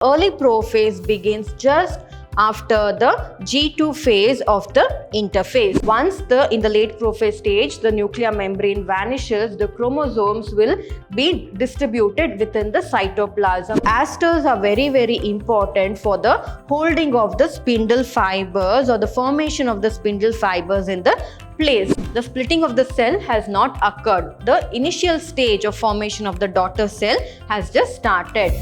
Early prophase begins just after the G2 phase of the interphase. Once in the late prophase stage, the nuclear membrane vanishes, the chromosomes will be distributed within the cytoplasm. Asters are very important for the holding of the spindle fibers or the formation of the spindle fibers in the place. The splitting of the cell has not occurred. The initial stage of formation of the daughter cell has just started.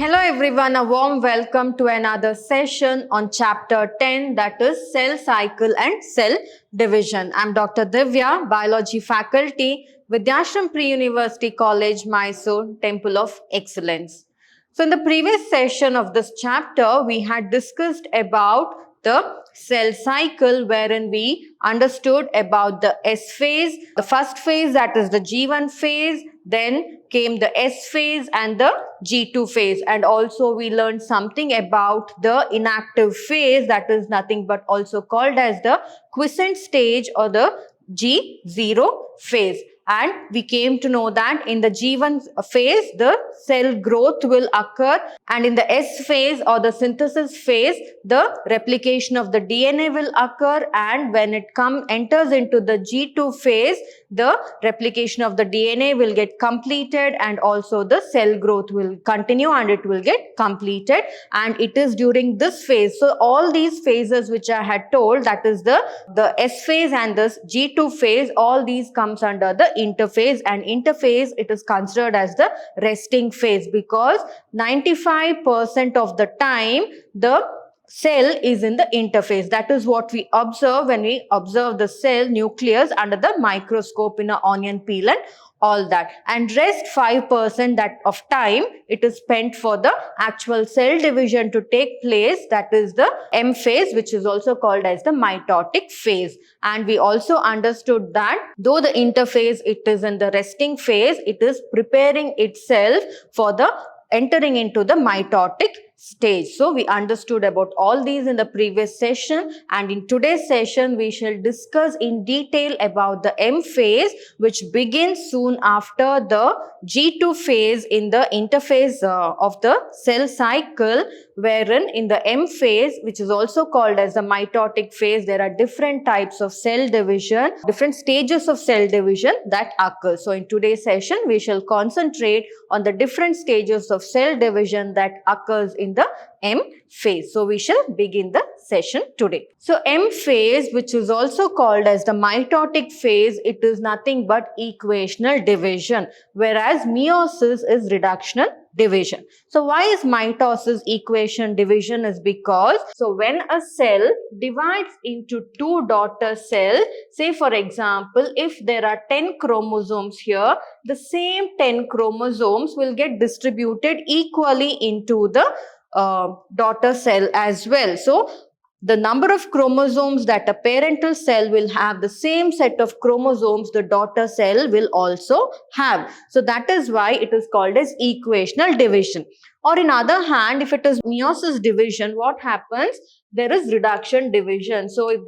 Hello everyone, a warm welcome to another session on chapter 10, that is cell cycle and cell division. I'm Dr. Divya, biology faculty, Vidyashram Pre-University College, Mysore, Temple of Excellence. So in the previous session of this chapter, we had discussed about the cell cycle, wherein we understood about the S phase, the first phase, that is the G1 phase, then came the S phase and the G2 phase, and also we learned something about the inactive phase, that is nothing but also called as the quiescent stage or the G0 phase. And we came to know that in the G1 phase, the cell growth will occur, and in the S phase or the synthesis phase, the replication of the DNA will occur, and when it enters into the G2 phase, the replication of the DNA will get completed, and also the cell growth will continue and it will get completed, and it is during this phase. So all these phases which I had told, that is the S phase and the G2 phase, all these comes under the interphase, and interphase it is considered as the resting phase because 95% of the time the cell is in the interphase. That is what we observe when we observe the cell nucleus under the microscope in an onion peel and all that. And rest 5% that of time it is spent for the actual cell division to take place, that is the M phase, which is also called as the mitotic phase. And we also understood that though the interphase it is in the resting phase, it is preparing itself for the entering into the mitotic stage. So we understood about all these in the previous session, and in today's session we shall discuss in detail about the M phase, which begins soon after the G2 phase in the interphase of the cell cycle, wherein in the M phase, which is also called as the mitotic phase, there are different types of cell division, different stages of cell division that occur. So in today's session we shall concentrate on the different stages of cell division that occurs in the M phase. So we shall begin the session today. So M phase, which is also called as the mitotic phase, it is nothing but equational division, whereas meiosis is reductional division. So why is mitosis equation division? Is because, so when a cell divides into two daughter cells, say for example, if there are 10 chromosomes here, the same 10 chromosomes will get distributed equally into the daughter cell as well. So the number of chromosomes that a parental cell will have, the same set of chromosomes the daughter cell will also have. So that is why it is called as equational division. Or in other hand, if it is meiosis division, what happens? There is reduction division. So if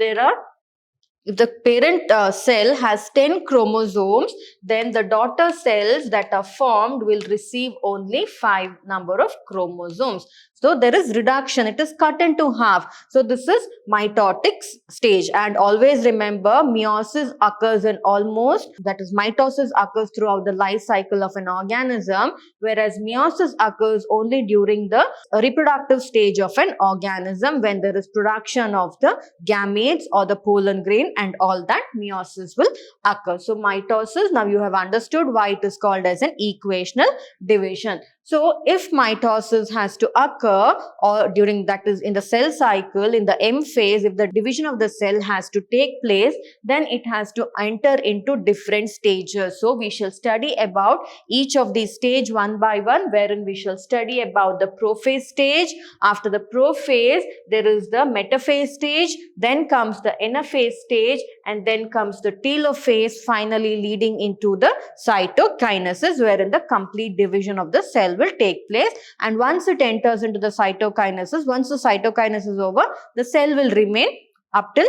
the parent cell has 10 chromosomes, then the daughter cells that are formed will receive only 5 number of chromosomes. So there is reduction, it is cut into half. So this is mitotic stage, and always remember meiosis occurs in mitosis occurs throughout the life cycle of an organism, whereas meiosis occurs only during the reproductive stage of an organism when there is production of the gametes or the pollen grain and all that, meiosis will occur. So mitosis, now you have understood why it is called as an equational division. So if mitosis has to occur, or during, that is in the cell cycle, in the M phase, if the division of the cell has to take place, then it has to enter into different stages. So we shall study about each of these stage one by one, wherein we shall study about the prophase stage. After the prophase, there is the metaphase stage, then comes the anaphase stage, and then comes the telophase, finally leading into the cytokinesis, wherein the complete division of the cell will take place. And once it enters into the cytokinesis, once the cytokinesis is over, the cell will remain up till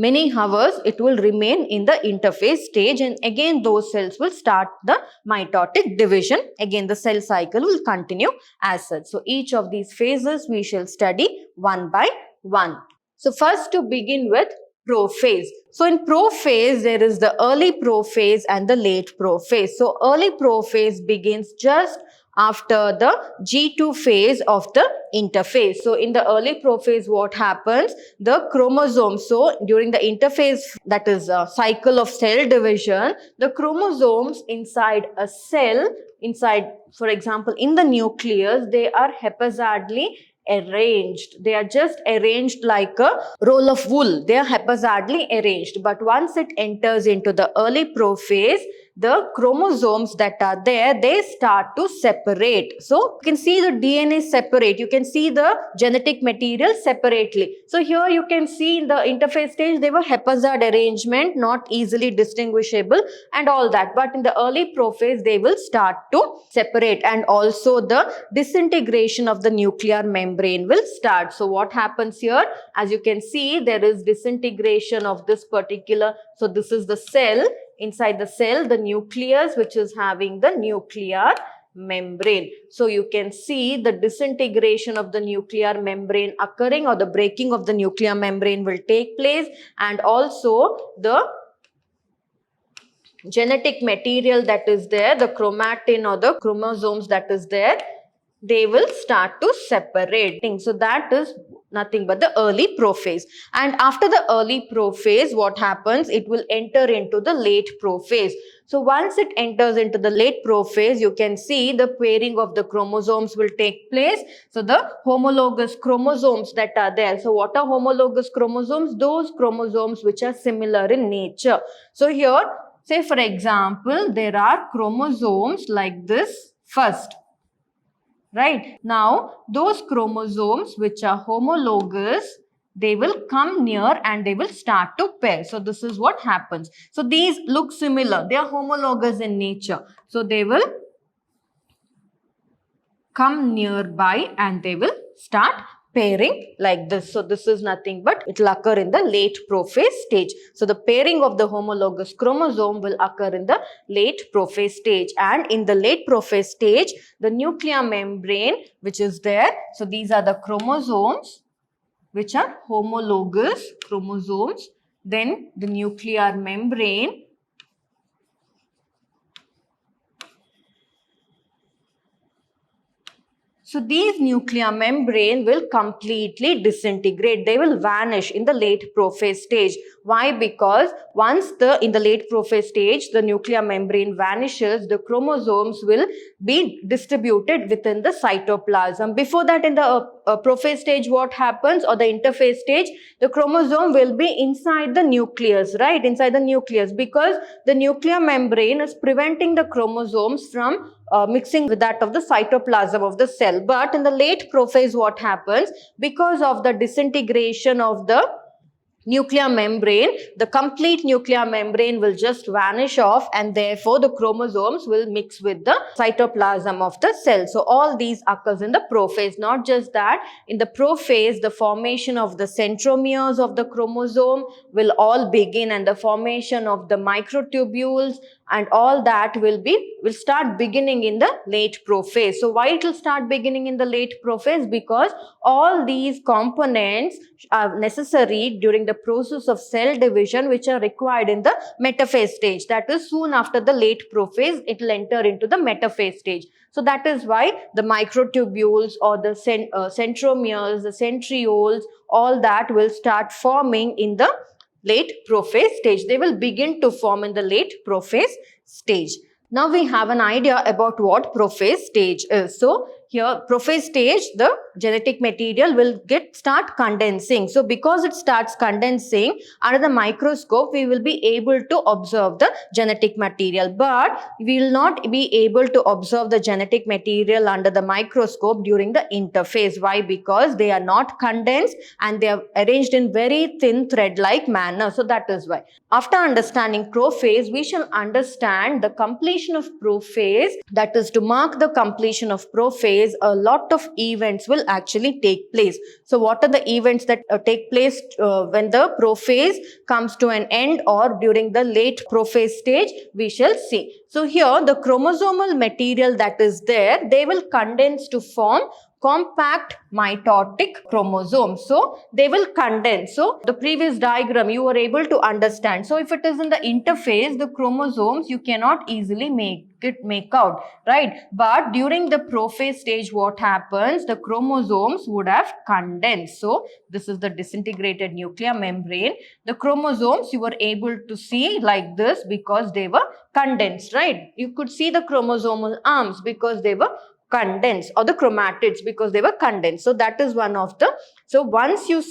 many hours it will remain in the interphase stage, and again those cells will start the mitotic division. Again the cell cycle will continue as such. So each of these phases we shall study one by one. So first, to begin with, prophase. So in prophase there is the early prophase and the late prophase. So early prophase begins just after the G2 phase of the interphase. So in the early prophase what happens? The chromosomes, so during the interphase, that is a cycle of cell division, the chromosomes inside a cell, inside, for example, in the nucleus, they are haphazardly arranged. They are just arranged like a roll of wool. They are haphazardly arranged. But once it enters into the early prophase, the chromosomes that are there, they start to separate. So you can see the DNA separate. You can see the genetic material separately. So here you can see in the interphase stage, they were haphazard arrangement, not easily distinguishable and all that. But in the early prophase, they will start to separate, and also the disintegration of the nuclear membrane will start. So what happens here? As you can see, there is disintegration of this particular, so this is the cell. Inside the cell, the nucleus, which is having the nuclear membrane. So you can see the disintegration of the nuclear membrane occurring, or the breaking of the nuclear membrane will take place, and also the genetic material that is there, the chromatin or the chromosomes that is there, they will start to separate. So that is nothing but the early prophase. And after the early prophase, what happens? It will enter into the late prophase. So once it enters into the late prophase, you can see the pairing of the chromosomes will take place. So the homologous chromosomes that are there. So what are homologous chromosomes? Those chromosomes which are similar in nature. So here, say for example, there are chromosomes like this first. Right. Now, those chromosomes which are homologous, they will come near and they will start to pair. So, this is what happens. So, these look similar. They are homologous in nature. So, they will come nearby and they will start pairing like this. So this is nothing but it will occur in the late prophase stage. So the pairing of the homologous chromosome will occur in the late prophase stage, and in the late prophase stage, the nuclear membrane which is there. So these are the chromosomes which are homologous chromosomes. Then the nuclear membrane. So these nuclear membrane will completely disintegrate. They will vanish in the late prophase stage. Why? Because once in the late prophase stage, the nuclear membrane vanishes, the chromosomes will be distributed within the cytoplasm. Before that, in the prophase stage, what happens, or the interphase stage, the chromosome will be inside the nucleus, right? Inside the nucleus, because the nuclear membrane is preventing the chromosomes from mixing with that of the cytoplasm of the cell. But in the late prophase, what happens? Because of the disintegration of the nuclear membrane, the complete nuclear membrane will just vanish off, and therefore the chromosomes will mix with the cytoplasm of the cell. So all these occurs in the prophase. Not just that, in the prophase, the formation of the centromeres of the chromosome will all begin, and the formation of the microtubules and all that will start beginning in the late prophase. So why it will start beginning in the late prophase? Because all these components are necessary during the process of cell division, which are required in the metaphase stage. That is, soon after the late prophase, it will enter into the metaphase stage. So that is why the microtubules or the centromeres, the centrioles, all that will start forming in the late prophase stage. They will begin to form in the late prophase stage. Now we have an idea about what prophase stage is. So here, prophase stage, the genetic material will start condensing. So because it starts condensing, under the microscope, we will be able to observe the genetic material. But we will not be able to observe the genetic material under the microscope during the interphase. Why? Because they are not condensed and they are arranged in very thin thread-like manner. So that is why. After understanding prophase, we shall understand the completion of prophase. That is, to mark the completion of prophase, phase, a lot of events will actually take place. So what are the events that take place when the prophase comes to an end or during the late prophase stage? We shall see. So here the chromosomal material that is there, they will condense to form compact mitotic chromosomes. So they will condense. So the previous diagram you were able to understand. So if it is in the interphase, the chromosomes you cannot easily make out, right? But during the prophase stage, what happens? The chromosomes would have condensed. So this is the disintegrated nuclear membrane. The chromosomes you were able to see like this because they were condensed, right? You could see the chromosomal arms because they were condensed, or the chromatids because they were condensed. So that is one of the, so once you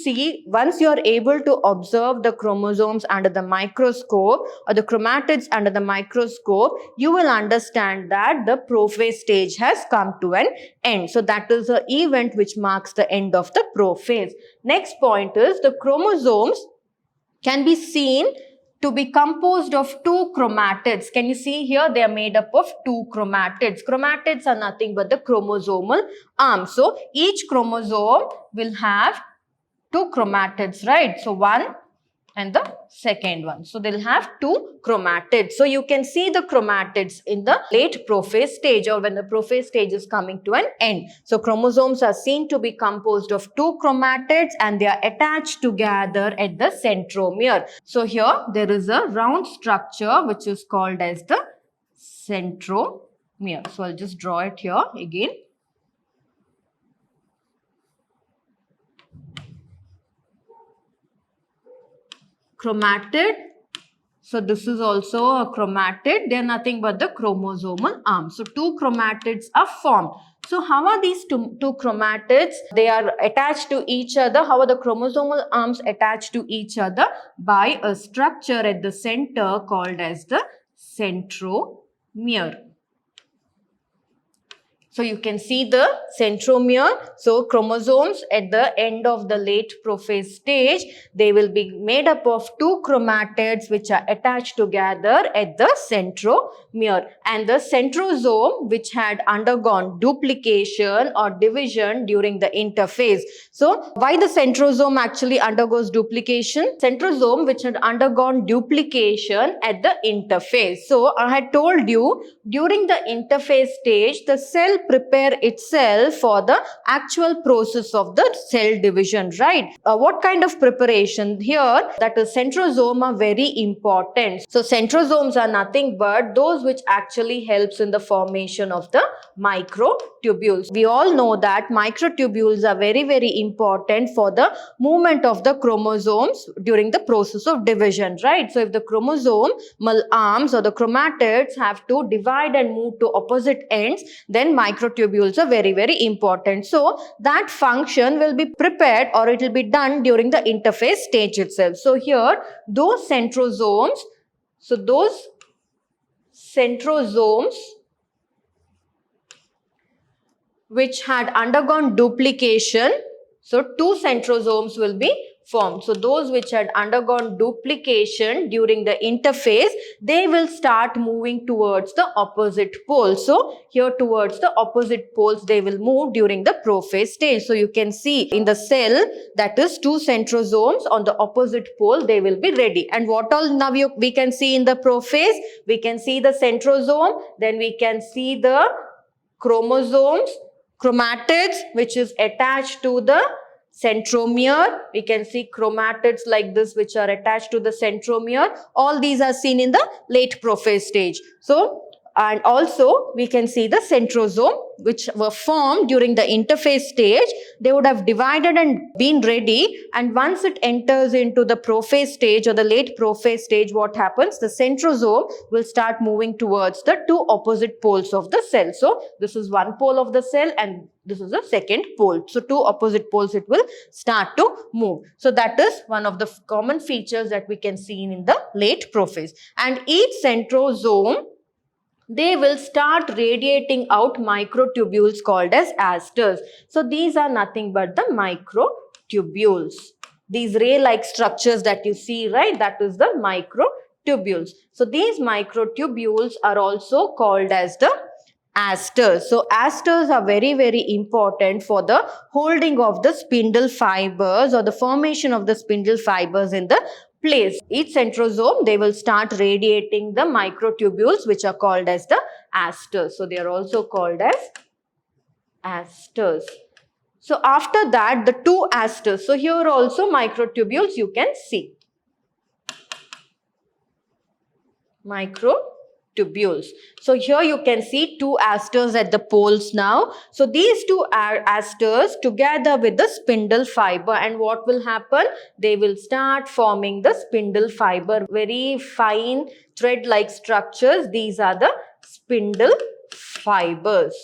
are able to observe the chromosomes under the microscope or the chromatids under the microscope, you will understand that the prophase stage has come to an end. So that is the event which marks the end of the prophase. Next point is the chromosomes can be seen to be composed of two chromatids. Can you see here? They are made up of two chromatids. Chromatids are nothing but the chromosomal arms. So each chromosome will have two chromatids, right? So one and the second one. So they'll have two chromatids. So you can see the chromatids in the late prophase stage or when the prophase stage is coming to an end. So chromosomes are seen to be composed of two chromatids and they are attached together at the centromere. So here there is a round structure which is called as the centromere. So I'll just draw it here again. Chromatid. So this is also a chromatid. They are nothing but the chromosomal arms. So two chromatids are formed. So how are these two chromatids? They are attached to each other. How are the chromosomal arms attached to each other? By a structure at the center called as the centromere. So you can see the centromere. So chromosomes at the end of the late prophase stage, they will be made up of two chromatids which are attached together at the centromere. And the centrosome which had undergone duplication or division during the interphase. So why the centrosome actually undergoes duplication? Centrosome which had undergone duplication at the interphase. So I had told you during the interphase stage, the cell prepare itself for the actual process of the cell division, right? What kind of preparation here? That is centrosome are very important. So centrosomes are nothing but those which actually helps in the formation of the microtubules. We all know that microtubules are very, very important for the movement of the chromosomes during the process of division, right? So if the chromosomal arms or the chromatids have to divide and move to opposite ends, then microtubules are very, very important. So that function will be prepared or it will be done during the interphase stage itself. So here those centrosomes, which had undergone duplication, so two centrosomes will be formed. So those which had undergone duplication during the interphase, they will start moving towards the opposite pole. So here towards the opposite poles they will move during the prophase stage. So you can see in the cell that is two centrosomes on the opposite pole, they will be ready. And what all now we can see in the prophase? We can see the centrosome, then we can see the chromosomes, chromatids which is attached to the centromere. We can see chromatids like this which are attached to the centromere. All these are seen in the late prophase stage. So, and also we can see the centrosome which were formed during the interphase stage. They would have divided and been ready, and once it enters into the prophase stage or the late prophase stage, what happens? The centrosome will start moving towards the two opposite poles of the cell. So this is one pole of the cell and this is the second pole. So two opposite poles it will start to move. So that is one of the common features that we can see in the late prophase. And each centrosome, they will start radiating out microtubules called as asters. So these are nothing but the microtubules. These ray-like structures that you see, right? That is the microtubules. So these microtubules are also called as the asters. So asters are very, very important for the holding of the spindle fibers or the formation of the spindle fibers in the place. Each centrosome, they will start radiating the microtubules which are called as the asters. So they are also called as asters. So after that, the two asters. So here also microtubules you can see. Microtubules. So here you can see two asters at the poles now. So these two asters together with the spindle fiber, and what will happen? They will start forming the spindle fiber, very fine thread-like structures. These are the spindle fibers.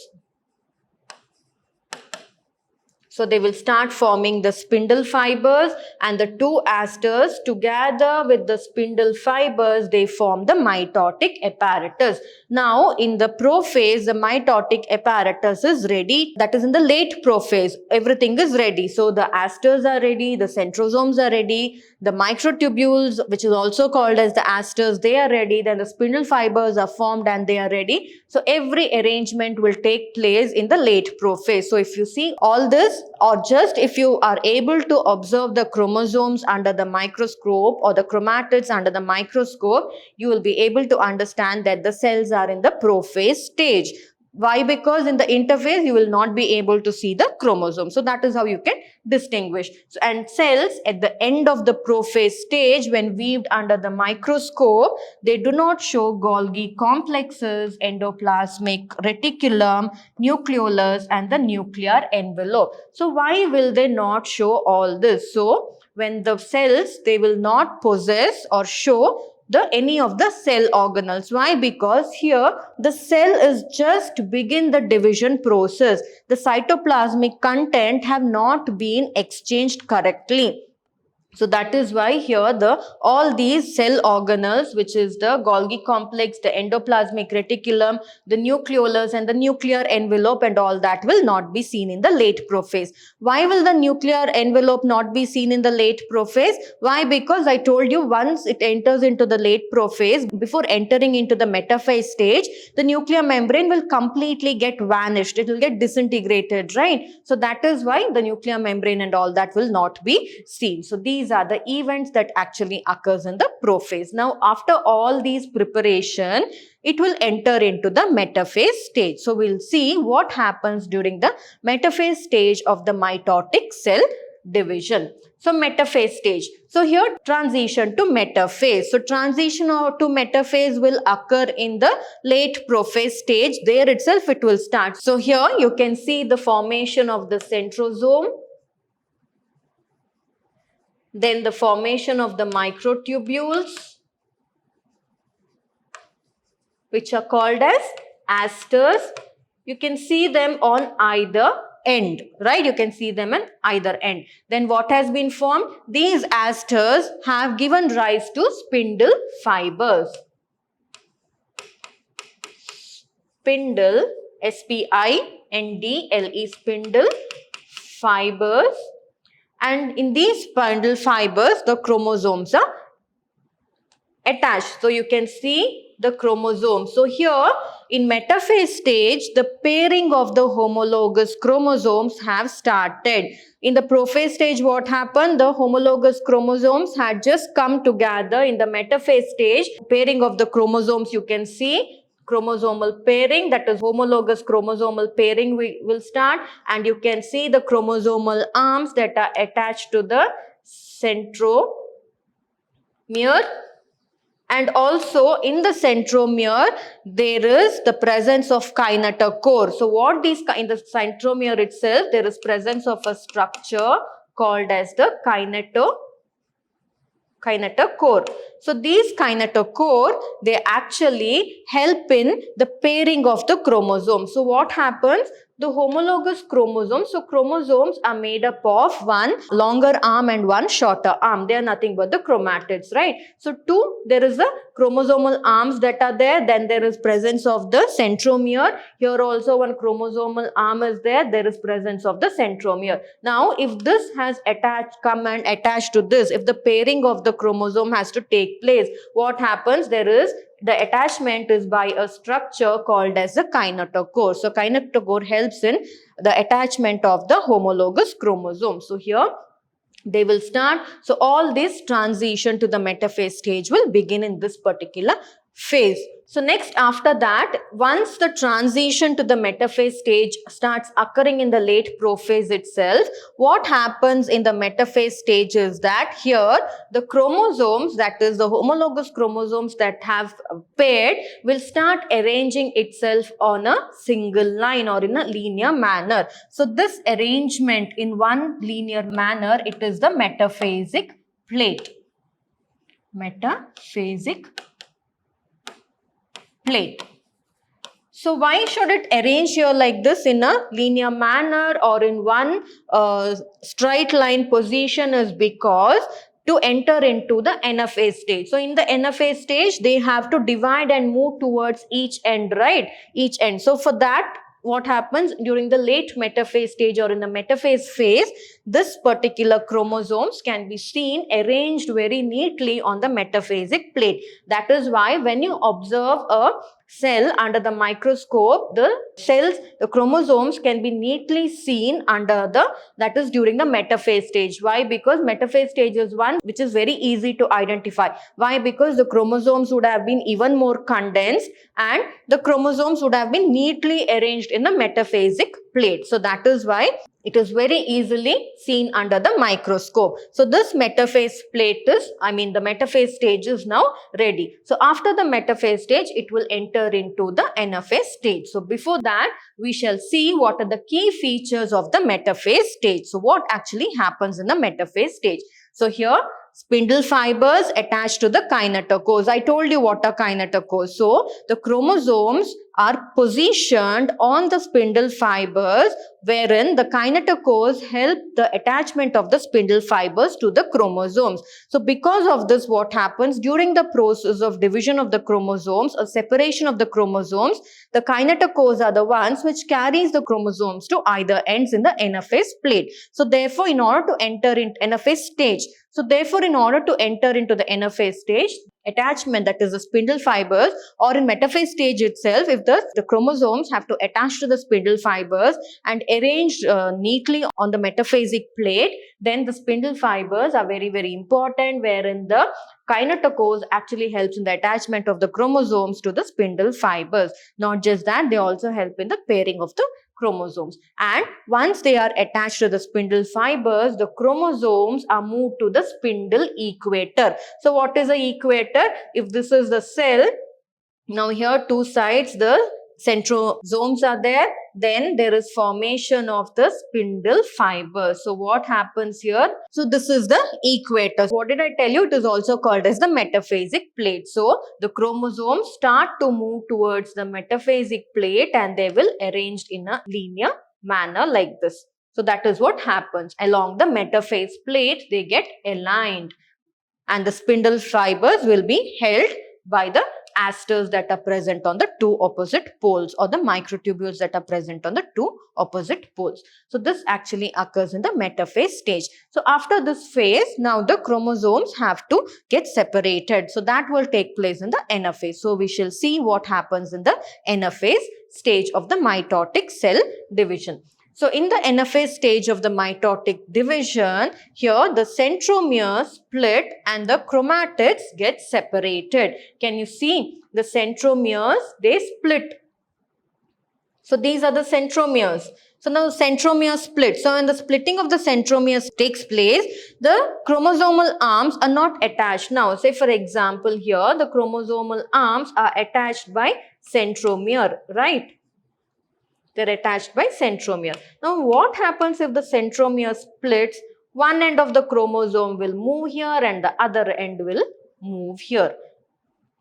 So they will start forming the spindle fibers, and the two asters together with the spindle fibers, they form the mitotic apparatus. Now in the prophase, the mitotic apparatus is ready. That is in the late prophase. Everything is ready. So the asters are ready, the centrosomes are ready, the microtubules, which is also called as the asters, they are ready. Then the spindle fibers are formed and they are ready. So every arrangement will take place in the late prophase. So if you see all this, or just if you are able to observe the chromosomes under the microscope or the chromatids under the microscope, you will be able to understand that the cells are in the prophase stage. Why? Because in the interphase, you will not be able to see the chromosome. So that is how you can distinguish. So, and cells at the end of the prophase stage, when viewed under the microscope, they do not show Golgi complexes, endoplasmic reticulum, nucleolus, and the nuclear envelope. So why will they not show all this? So when the cells, they will not possess or show any of the cell organelles. Why? Because here the cell is just begin the division process. The cytoplasmic content have not been exchanged correctly. So that is why here all these cell organelles, which is the Golgi complex, the endoplasmic reticulum, the nucleolus and the nuclear envelope and all that will not be seen in the late prophase. Why will the nuclear envelope not be seen in the late prophase? Why? Because I told you once it enters into the late prophase, before entering into the metaphase stage, the nuclear membrane will completely get vanished. It will get disintegrated, right? So that is why the nuclear membrane and all that will not be seen. So these are the events that actually occurs in the prophase. Now after all these preparation, it will enter into the metaphase stage. So we'll see what happens during the metaphase stage of the mitotic cell division. So metaphase stage. So here transition to metaphase. So transition to metaphase will occur in the late prophase stage. There itself it will start. So here you can see the formation of the centrosome. Then the formation of the microtubules, which are called as asters. You can see them on either end, right? You can see them on either end. Then what has been formed? These asters have given rise to spindle fibers. Spindle, S-P-I-N-D-L-E, spindle fibers. And in these spindle fibers, the chromosomes are attached. So you can see the chromosomes. So here in metaphase stage, the pairing of the homologous chromosomes have started. In the prophase stage, what happened? The homologous chromosomes had just come together. In the metaphase stage, pairing of the chromosomes, you can see chromosomal pairing, that is homologous chromosomal pairing will start, and you can see the chromosomal arms that are attached to the centromere, and also in the centromere there is the presence of kinetochore. So what these in the centromere itself, there is presence of a structure called as the kinetochore. So these kinetochore, they actually help in the pairing of the chromosomes. So what happens? The homologous chromosomes, so chromosomes are made up of one longer arm and one shorter arm. They are nothing but the chromatids, right? So there is the chromosomal arms that are there. Then there is presence of the centromere. Here also one chromosomal arm is there. There is presence of the centromere. Now if this has come and attached to this, if the pairing of the chromosome has to take place, what happens? There is the attachment is by a structure called as the kinetochore. So kinetochore helps in the attachment of the homologous chromosome. So here they will start. So all this transition to the metaphase stage will begin in this particular phase. So next, after that, once the transition to the metaphase stage starts occurring in the late prophase itself, what happens in the metaphase stage is that here the chromosomes, that is the homologous chromosomes that have paired, will start arranging itself on a single line or in a linear manner. So this arrangement in one linear manner, it is the metaphasic plate. Metaphasic plate. So why should it arrange here like this in a linear manner or in one straight line position is because to enter into the anaphase stage. So in the anaphase stage, they have to divide and move towards each end, right? Each end. So for that, what happens during the late metaphase stage or in the metaphase phase, this particular chromosomes can be seen arranged very neatly on the metaphasic plate. That is why when you observe a cell under the microscope, the cells, the chromosomes can be neatly seen under the, that is during the metaphase stage. Why? Because metaphase stage is one which is very easy to identify. Why? Because the chromosomes would have been even more condensed and the chromosomes would have been neatly arranged in the metaphasic plate. So that is why it is very easily seen under the microscope. So this metaphase plate is, the metaphase stage is now ready. So after the metaphase stage, it will enter into the anaphase stage. So before that, we shall see what are the key features of the metaphase stage. So what actually happens in the metaphase stage? So here, spindle fibers attached to the kinetochores. I told you what are kinetochores. So the chromosomes are positioned on the spindle fibers, wherein the kinetochores help the attachment of the spindle fibers to the chromosomes. So because of this, what happens during the process of division of the chromosomes or separation of the chromosomes, the kinetochores are the ones which carries the chromosomes to either ends in the anaphase plate. So therefore, in order to enter into anaphase stage, in order to enter into the anaphase stage, attachment, that is the spindle fibers, or in metaphase stage itself, if the chromosomes have to attach to the spindle fibers and arranged neatly on the metaphasic plate, then the spindle fibers are very, very important, wherein the kinetochores actually helps in the attachment of the chromosomes to the spindle fibers. Not just that, they also help in the pairing of the chromosomes. And once they are attached to the spindle fibers, the chromosomes are moved to the spindle equator. So what is the equator? If this is the cell, now here two sides, the centrosomes are there, then there is formation of the spindle fibers. So what happens here? So this is the equator. What did I tell you? It is also called as the metaphasic plate. So the chromosomes start to move towards the metaphasic plate and they will arranged in a linear manner like this. So that is what happens. Along the metaphase plate, they get aligned and the spindle fibers will be held by the asters that are present on the two opposite poles, or the microtubules that are present on the two opposite poles. So this actually occurs in the metaphase stage. So after this phase, now the chromosomes have to get separated. So that will take place in the anaphase. So we shall see what happens in the anaphase stage of the mitotic cell division. So in the anaphase stage of the mitotic division, here the centromeres split and the chromatids get separated. Can you see the centromeres? They split. So these are the centromeres. So now centromeres split. So when the splitting of the centromeres takes place, the chromosomal arms are not attached. Now say for example here, the chromosomal arms are attached by centromere, right? They're attached by centromere. Now, what happens if the centromere splits? One end of the chromosome will move here and the other end will move here.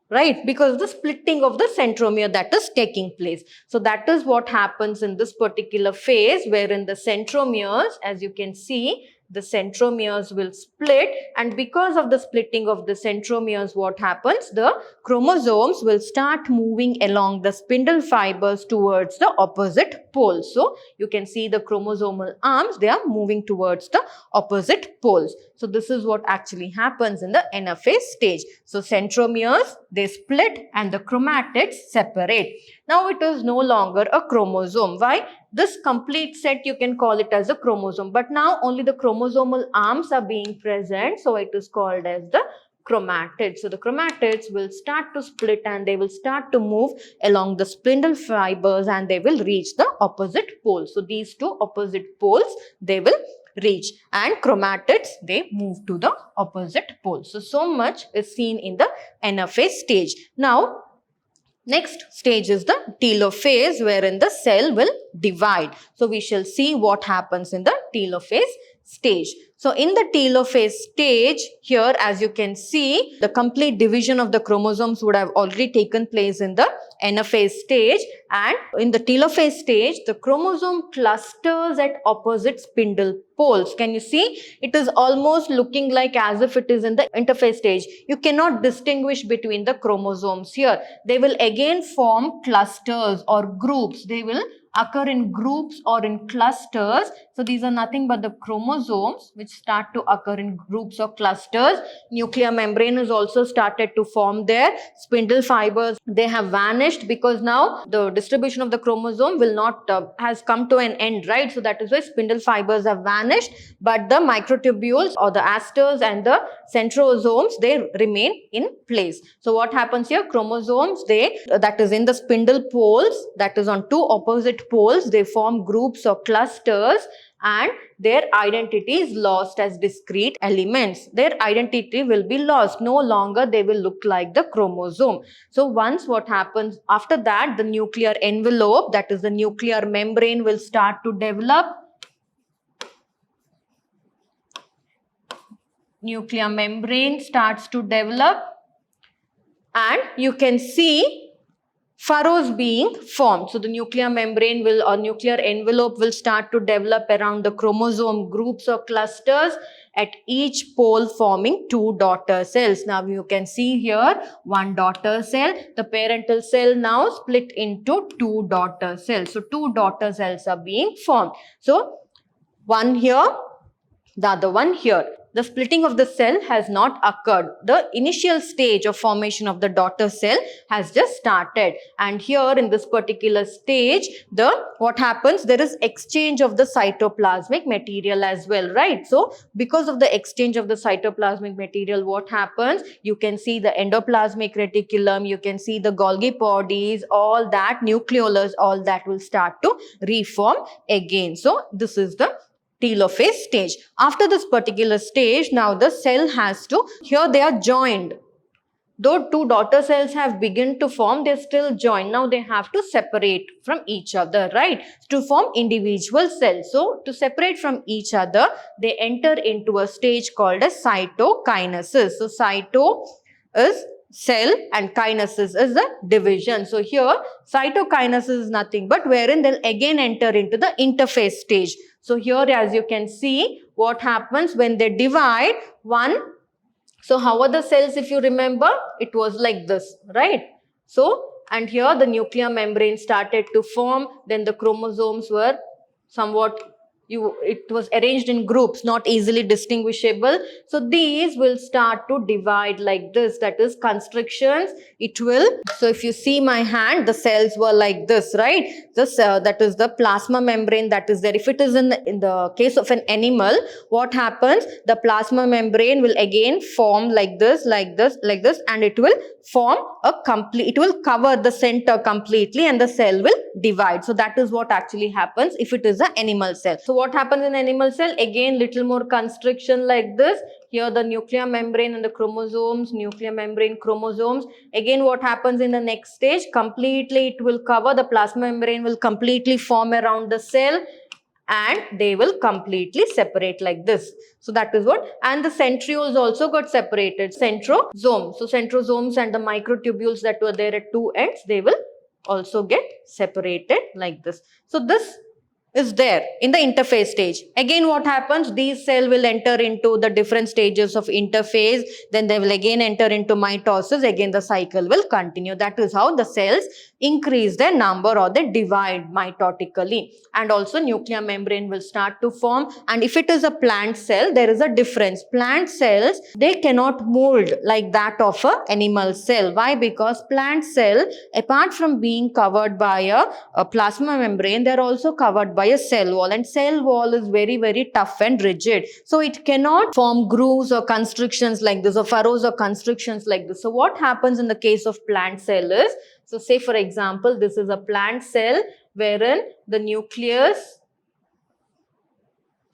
Right? Because the splitting of the centromere that is taking place. So, that is what happens in this particular phase, wherein the centromeres, as you can see, the centromeres will split, and because of the splitting of the centromeres, what happens? The chromosomes will start moving along the spindle fibers towards the opposite poles. So you can see the chromosomal arms, they are moving towards the opposite poles. So this is what actually happens in the anaphase stage. So centromeres, they split and the chromatids separate. Now it is no longer a chromosome. Why? This complete set you can call it as a chromosome, but now only the chromosomal arms are being present, so it is called as the chromatids. So the chromatids will start to split and they will start to move along the spindle fibers and they will reach the opposite poles. So these two opposite poles, they will reach, and chromatids, they move to the opposite pole. So much is seen in the anaphase stage. Now next stage is the telophase, wherein the cell will divide. So we shall see what happens in the telophase stage. So in the telophase stage, here as you can see, the complete division of the chromosomes would have already taken place in the anaphase stage, and in the telophase stage, the chromosome clusters at opposite spindle poles. Can you see? It is almost looking like as if it is in the interphase stage. You cannot distinguish between the chromosomes here. They will again form clusters or groups. They will occur in groups or in clusters. So these are nothing but the chromosomes which start to occur in groups or clusters. Nuclear membrane has also started to form there. Spindle fibers, they have vanished because now the distribution of the chromosome will not has come to an end, right? So that is why spindle fibers have vanished, but the microtubules or the asters and the centrosomes, they remain in place. So what happens here? Chromosomes, they that is in the spindle poles, that is on two opposite poles, they form groups or clusters, and their identity is lost as discrete elements. Their identity will be lost. No longer they will look like the chromosome. So once what happens after that, the nuclear envelope, that is the nuclear membrane, will start to develop. Nuclear membrane starts to develop, and you can see furrows being formed. So the nuclear membrane will, or nuclear envelope, will start to develop around the chromosome groups or clusters at each pole, forming two daughter cells. Now you can see here one daughter cell. The parental cell now split into two daughter cells. So two daughter cells are being formed. So one here, the other one here. The splitting of the cell has not occurred. The initial stage of formation of the daughter cell has just started. And here in this particular stage, what happens? There is exchange of the cytoplasmic material as well, right? So because of the exchange of the cytoplasmic material, what happens? You can see the endoplasmic reticulum, you can see the Golgi bodies, all that, nucleolus, all that will start to reform again. So this is the telophase stage. After this particular stage, now the cell has to, here they are joined. Though two daughter cells have begun to form, they're still joined. Now they have to separate from each other, right? To form individual cells. So to separate from each other, they enter into a stage called as cytokinesis. So cyto is cell and kinesis is the division. So here cytokinesis is nothing but wherein they'll again enter into the interphase stage. So here as you can see, what happens when they divide one. So how are the cells, if you remember? It was like this, right? So, and here the nuclear membrane started to form, then the chromosomes were somewhat, it was arranged in groups, not easily distinguishable. So these will start to divide like this, that is constrictions. It will, so if you see my hand, the cells were like this, right? This that is the plasma membrane that is there. If it is in the case of an animal, what happens? The plasma membrane will again form like this, like this, like this, and it will form a complete, it will cover the center completely and the cell will divide. So that is what actually happens if it is an animal cell. So what happens in animal cell? Again, little more constriction like this. Here the nuclear membrane and the chromosomes, nuclear membrane, chromosomes. Again, what happens in the next stage? Completely it will cover, the plasma membrane will completely form around the cell and they will completely separate like this. So that is what, and the centrioles also got separated. Centrosome. So centrosomes and the microtubules that were there at two ends, they will also get separated like this. So this is there in the interphase stage. Again, what happens? These cells will enter into the different stages of interphase. Then they will again enter into mitosis. Again, the cycle will continue. That is how the cells increase their number or they divide mitotically. And also nuclear membrane will start to form. And if it is a plant cell, there is a difference. Plant cells, they cannot mold like that of an animal cell. Why? Because plant cell, apart from being covered by a plasma membrane, they are also covered by a cell wall, and cell wall is very, very tough and rigid. So it cannot form grooves or constrictions like this, or furrows or constrictions like this. So what happens in the case of plant cell is, so say for example, this is a plant cell wherein the nucleus,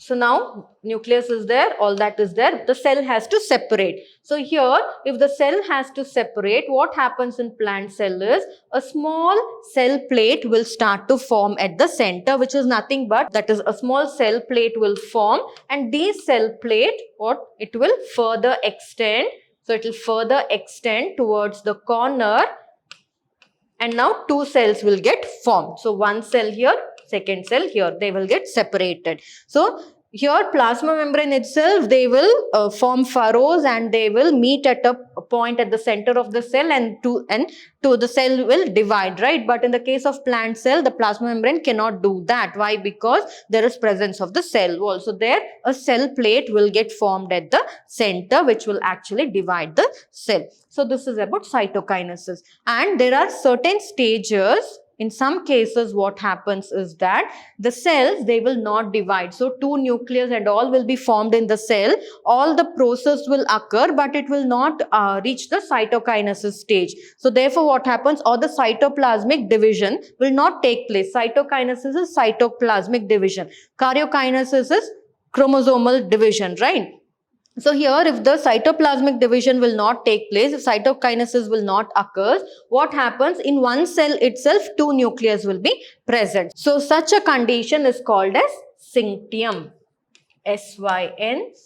so now nucleus is there, all that is there, the cell has to separate. So here, if the cell has to separate, what happens in plant cell is a small cell plate will start to form at the center, which is nothing but, that is a small cell plate will form, and this cell plate, what it will further extend. So it will further extend towards the corner, and now two cells will get formed. So one cell here, second cell here, they will get separated. So here plasma membrane itself, they will form furrows and they will meet at a point at the center of the cell, and to the cell will divide, right? But in the case of plant cell, the plasma membrane cannot do that. Why? Because there is presence of the cell wall. So there a cell plate will get formed at the center, which will actually divide the cell. So this is about cytokinesis. And there are certain stages. In some cases, what happens is that the cells, they will not divide. So two nucleus and all will be formed in the cell. All the process will occur, but it will not reach the cytokinesis stage. So therefore, what happens? Or the cytoplasmic division will not take place. Cytokinesis is cytoplasmic division. Karyokinesis is chromosomal division, right? So here, if the cytoplasmic division will not take place, if cytokinesis will not occur, what happens? In one cell itself, two nucleus will be present. So such a condition is called as synctium. S-Y-N-C-T-I-U.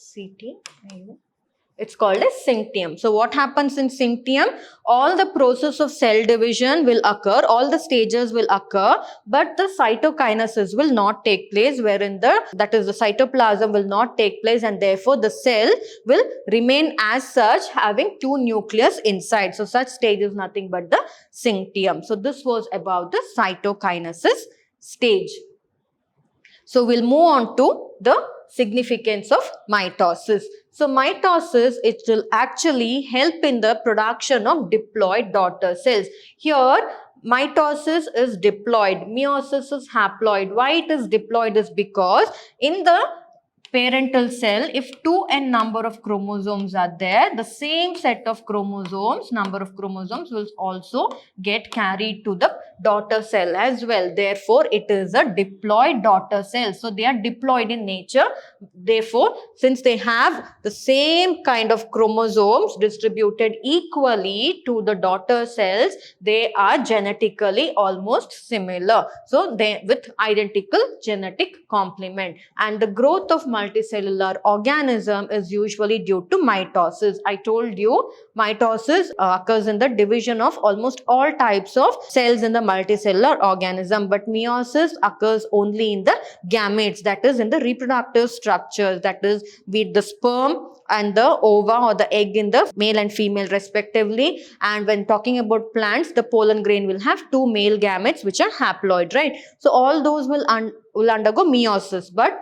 It's called as synctium. So what happens in synctium? All the process of cell division will occur, all the stages will occur, but the cytokinesis will not take place, wherein that is the cytoplasm will not take place, and therefore the cell will remain as such, having two nucleus inside. So such stage is nothing but the synctium. So this was about the cytokinesis stage. So we'll move on to the significance of mitosis. So mitosis, it will actually help in the production of diploid daughter cells. Here, mitosis is diploid, meiosis is haploid. Why it is diploid is because in the parental cell, if 2n number of chromosomes are there, the same set of chromosomes, number of chromosomes will also get carried to the daughter cell as well. Therefore, it is a diploid daughter cell. So, they are diploid in nature. Therefore, since they have the same kind of chromosomes distributed equally to the daughter cells, they are genetically almost similar. So, they with identical genetic complement. And the growth of multicellular organism is usually due to mitosis. I told you mitosis occurs in the division of almost all types of cells in the multicellular organism, but meiosis occurs only in the gametes, that is in the reproductive structures, that is with the sperm and the ova or the egg in the male and female respectively. And when talking about plants, the pollen grain will have two male gametes which are haploid, right? So all those will undergo meiosis, but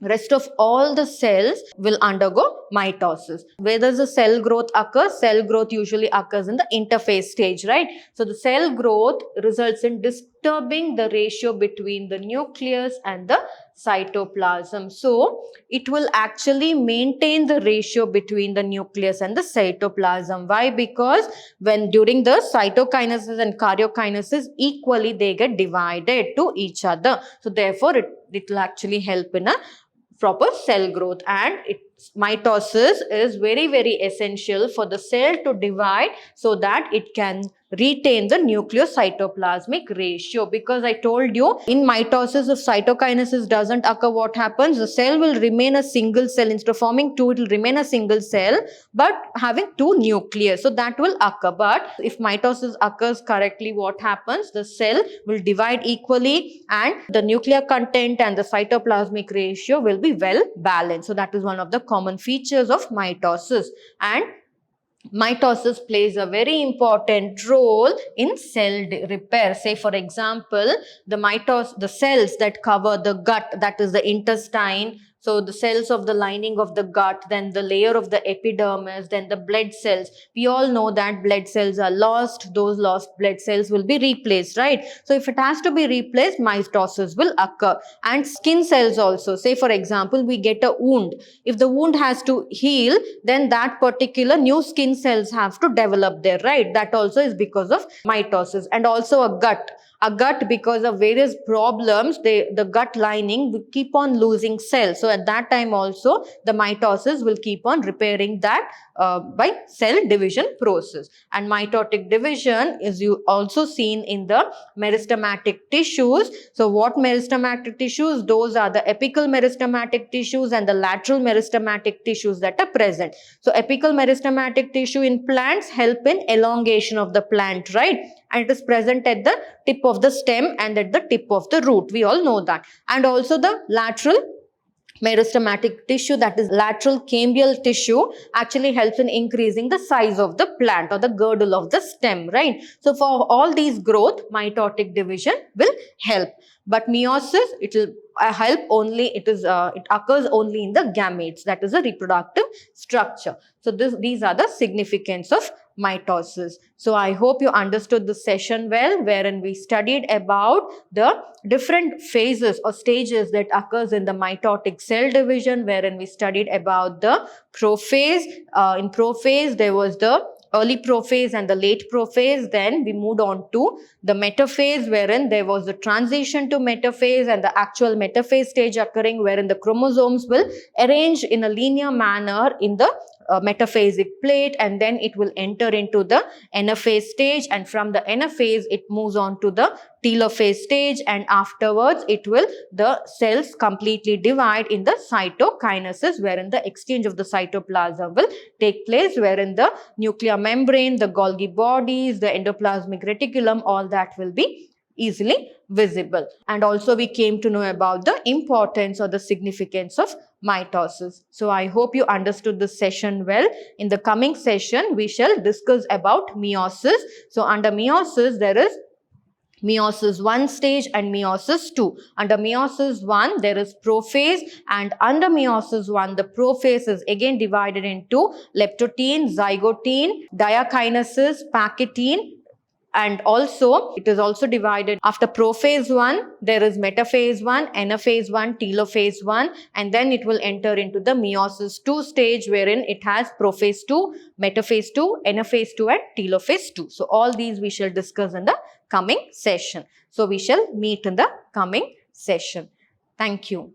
rest of all the cells will undergo mitosis. Where does the cell growth occur? Cell growth usually occurs in the interphase stage, right? So the cell growth results in disturbing the ratio between the nucleus and the cytoplasm. So it will actually maintain the ratio between the nucleus and the cytoplasm. Why? Because when during the cytokinesis and karyokinesis, equally they get divided to each other. So therefore it will actually help in a proper cell growth, and mitosis is very, very essential for the cell to divide so that it can retain the nucleocytoplasmic ratio. Because I told you in mitosis, if cytokinesis doesn't occur, what happens? The cell will remain a single cell. Instead of forming two, it will remain a single cell but having two nuclei. So that will occur. But if mitosis occurs correctly, what happens? The cell will divide equally and the nuclear content and the cytoplasmic ratio will be well balanced. So that is one of the common features of mitosis. And mitosis plays a very important role in cell repair. Say for example, the cells that cover the gut, that is the intestine, so the cells of the lining of the gut, then the layer of the epidermis, then the blood cells. We all know that blood cells are lost. Those lost blood cells will be replaced, right? So if it has to be replaced, mitosis will occur. And skin cells also. Say for example, we get a wound. If the wound has to heal, then that particular new skin cells have to develop there, right? That also is because of mitosis. And also a gut, because of various problems, the gut lining will keep on losing cells. So at that time also the mitosis will keep on repairing that by cell division process. And mitotic division is also seen in the meristematic tissues. So what meristematic tissues? Those are the apical meristematic tissues and the lateral meristematic tissues that are present. So apical meristematic tissue in plants help in elongation of the plant, right? And it is present at the tip of the stem and at the tip of the root. We all know that. And also the lateral meristematic tissue, that is lateral cambial tissue, actually helps in increasing the size of the plant or the girdle of the stem, right? So for all these growth, mitotic division will help. But meiosis, it will help only, it occurs only in the gametes, that is a reproductive structure. So these are the significance of mitosis. So I hope you understood the session well, wherein we studied about the different phases or stages that occurs in the mitotic cell division, wherein we studied about the prophase. In prophase, there was the early prophase and the late prophase. Then we moved on to the metaphase, wherein there was the transition to metaphase and the actual metaphase stage occurring, wherein the chromosomes will arrange in a linear manner in the metaphasic plate, and then it will enter into the anaphase stage, and from the anaphase it moves on to the telophase stage, and afterwards the cells completely divide in the cytokinesis, wherein the exchange of the cytoplasm will take place, wherein the nuclear membrane, the Golgi bodies, the endoplasmic reticulum, all that will be easily visible. And also we came to know about the importance or the significance of mitosis. So I hope you understood this session well. In the coming session, we shall discuss about meiosis. So under meiosis, there is meiosis 1 stage and meiosis 2. Under meiosis 1, there is prophase, and under meiosis 1, the prophase is again divided into leptotene, zygotene, diakinesis, pachytene, and also it is also divided after prophase 1, there is metaphase 1, anaphase 1, telophase 1, and then it will enter into the meiosis 2 stage, wherein it has prophase 2, metaphase 2, anaphase 2 and telophase 2. So all these we shall discuss in the coming session. So we shall meet in the coming session. Thank you.